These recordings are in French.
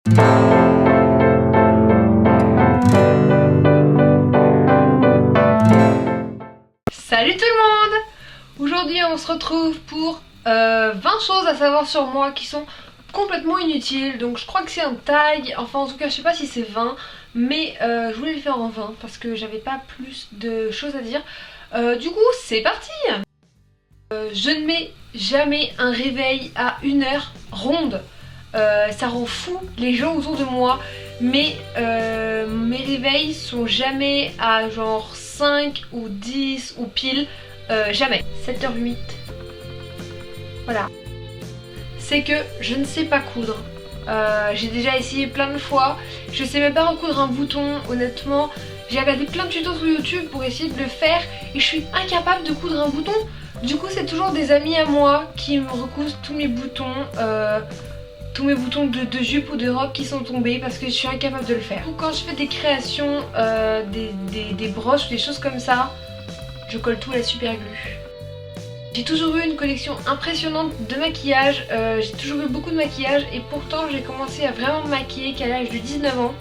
Salut tout le monde! Aujourd'hui on se retrouve pour 20 choses à savoir sur moi qui sont complètement inutiles. Donc je crois que c'est un tag, enfin en tout cas je sais pas si c'est 20, mais je voulais le faire en 20 parce que j'avais pas plus de choses à dire. Du coup c'est parti! Je ne mets jamais un réveil à 1h ronde. Ça rend fou les gens autour de moi, mais mes réveils sont jamais à genre 5 ou 10 ou pile, jamais. 7h08. Voilà. C'est que je ne sais pas coudre. J'ai déjà essayé plein de fois. Je sais même pas recoudre un bouton, honnêtement. J'ai regardé plein de tutos sur YouTube pour essayer de le faire et je suis incapable de coudre un bouton. Du coup c'est toujours des amis à moi qui me recousent tous mes boutons de jupe ou de robe qui sont tombés parce que je suis incapable de le faire. Quand je fais des créations, des broches ou des choses comme ça, je colle tout à la super glue. J'ai toujours eu une collection impressionnante de maquillage, j'ai toujours eu beaucoup de maquillage et pourtant j'ai commencé à vraiment me maquiller qu'à l'âge de 19 ans.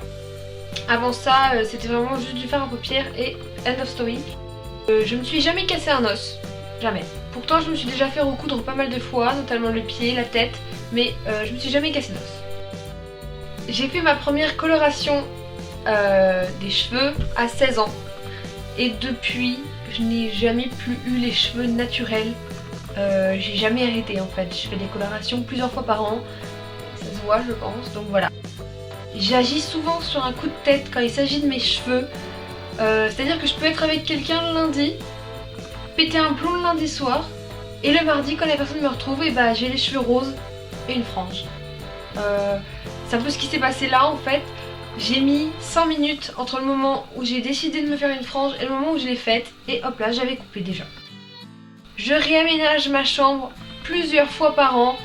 Avant ça c'était vraiment juste du fard à paupières et end of story. Je me suis jamais cassé un os, jamais. Pourtant je me suis déjà fait recoudre pas mal de fois, notamment le pied, la tête, mais je me suis jamais cassé d'os. J'ai fait ma première coloration des cheveux à 16 ans et depuis je n'ai jamais plus eu les cheveux naturels. J'ai jamais arrêté en fait, je fais des colorations plusieurs fois par an, ça se voit je pense, donc voilà. J'agis souvent sur un coup de tête quand il s'agit de mes cheveux, c'est-à-dire que je peux être avec quelqu'un le lundi, péter un plomb le lundi soir, et le mardi quand la personne me retrouve, et bah j'ai les cheveux roses et une frange. C'est un peu ce qui s'est passé là en fait. J'ai mis 100 minutes entre le moment où j'ai décidé de me faire une frange et le moment où je l'ai faite, et hop là j'avais coupé déjà. Je réaménage ma chambre plusieurs fois par an.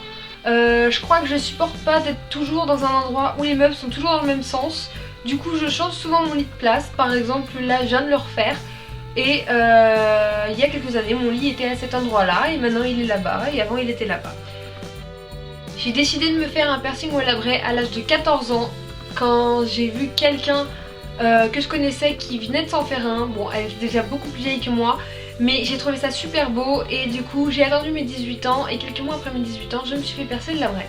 Je crois que je supporte pas d'être toujours dans un endroit où les meubles sont toujours dans le même sens. Du coup je change souvent mon lit de place. Par exemple là je viens de le refaire. Et il y a quelques années mon lit était à cet endroit là et maintenant il est là-bas et avant il était là-bas. J'ai décidé de me faire un piercing au labret à l'âge de 14 ans quand j'ai vu quelqu'un que je connaissais qui venait de s'en faire un. Bon elle est déjà beaucoup plus vieille que moi mais j'ai trouvé ça super beau et du coup j'ai attendu mes 18 ans et quelques mois après mes 18 ans je me suis fait percer le labret.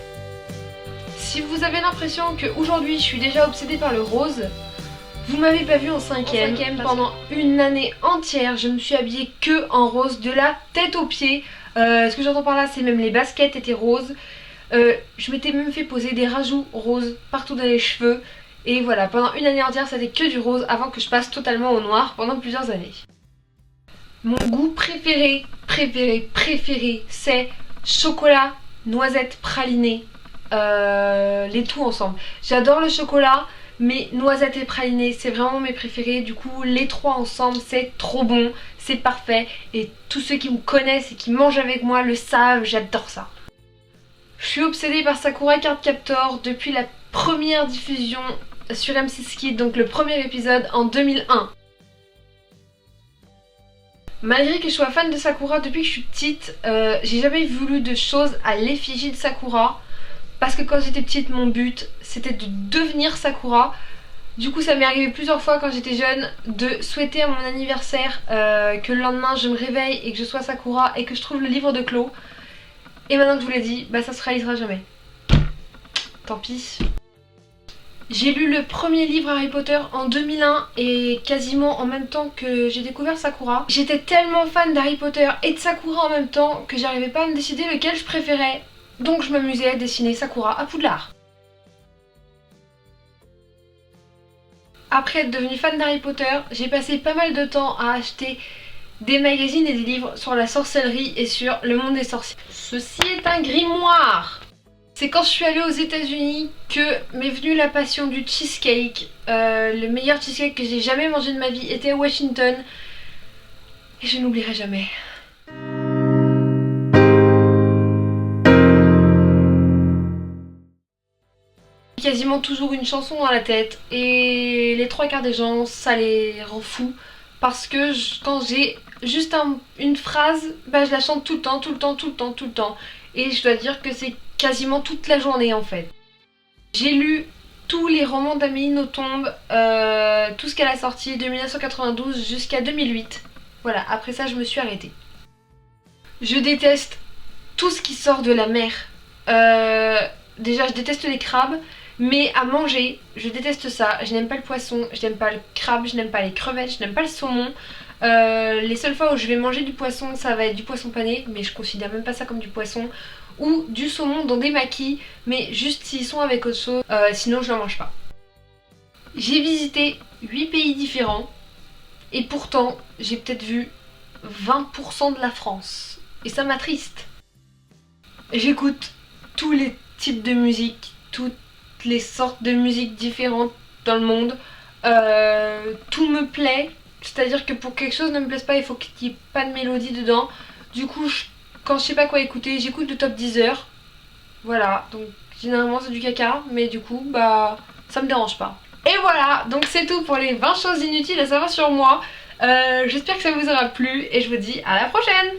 Si vous avez l'impression qu'aujourd'hui je suis déjà obsédée par le rose, vous m'avez pas vu en 5ème. Pendant une année entière je me suis habillée que en rose de la tête aux pieds. Ce que j'entends par là c'est même les baskets étaient roses. Je m'étais même fait poser des rajouts roses partout dans les cheveux. Et voilà, pendant une année entière c'était que du rose avant que je passe totalement au noir pendant plusieurs années. Mon goût préféré c'est chocolat, noisette, praliné, les tout ensemble. J'adore le chocolat mais noisette et praliné c'est vraiment mes préférés. Du coup les trois ensemble c'est trop bon, c'est parfait. Et tous ceux qui me connaissent et qui mangent avec moi le savent, j'adore ça. Je suis obsédée par Sakura Card Captor depuis la première diffusion sur M6 Kids, donc le premier épisode en 2001. Malgré que je sois fan de Sakura depuis que je suis petite, j'ai jamais voulu de choses à l'effigie de Sakura. Parce que quand j'étais petite, mon but c'était de devenir Sakura. Du coup ça m'est arrivé plusieurs fois quand j'étais jeune de souhaiter à mon anniversaire que le lendemain je me réveille et que je sois Sakura et que je trouve le livre de Clo. Et maintenant que je vous l'ai dit, bah ça se réalisera jamais. Tant pis. J'ai lu le premier livre Harry Potter en 2001 et quasiment en même temps que j'ai découvert Sakura. J'étais tellement fan d'Harry Potter et de Sakura en même temps que j'arrivais pas à me décider lequel je préférais. Donc je m'amusais à dessiner Sakura à Poudlard. Après être devenue fan d'Harry Potter, j'ai passé pas mal de temps à acheter des magazines et des livres sur la sorcellerie et sur le monde des sorciers. Ceci est un grimoire! C'est quand je suis allée aux États-Unis que m'est venue la passion du cheesecake. Le meilleur cheesecake que j'ai jamais mangé de ma vie était à Washington. Et je n'oublierai jamais. Quasiment toujours une chanson dans la tête et les trois quarts des gens ça les rend fous parce que quand j'ai juste une phrase, bah je la chante tout le temps et je dois dire que c'est quasiment toute la journée en fait. J'ai lu tous les romans d'Amélie Nothomb, tout ce qu'elle a sorti de 1992 jusqu'à 2008. Voilà, après ça je me suis arrêtée. Je déteste tout ce qui sort de la mer. Déjà je déteste les crabes, mais à manger, je déteste ça. Je n'aime pas le poisson, je n'aime pas le crabe, je n'aime pas les crevettes, je n'aime pas le saumon. Les seules fois où je vais manger du poisson, ça va être du poisson pané, mais je considère même pas ça comme du poisson. Ou du saumon dans des maquis, mais juste s'ils sont avec autre chose, sinon je n'en mange pas. J'ai visité 8 pays différents, et pourtant j'ai peut-être vu 20% de la France. Et ça m'attriste. J'écoute tous les types de musique, toutes les sortes de musique différentes dans le monde. Tout me plaît. C'est-à-dire que pour que quelque chose ne me plaise pas, il faut qu'il n'y ait pas de mélodie dedans. Du coup, quand je sais pas quoi écouter, j'écoute le top 10 heures. Voilà, donc généralement c'est du caca, mais du coup, bah, ça me dérange pas. Et voilà, donc c'est tout pour les 20 choses inutiles à savoir sur moi. J'espère que ça vous aura plu et je vous dis à la prochaine!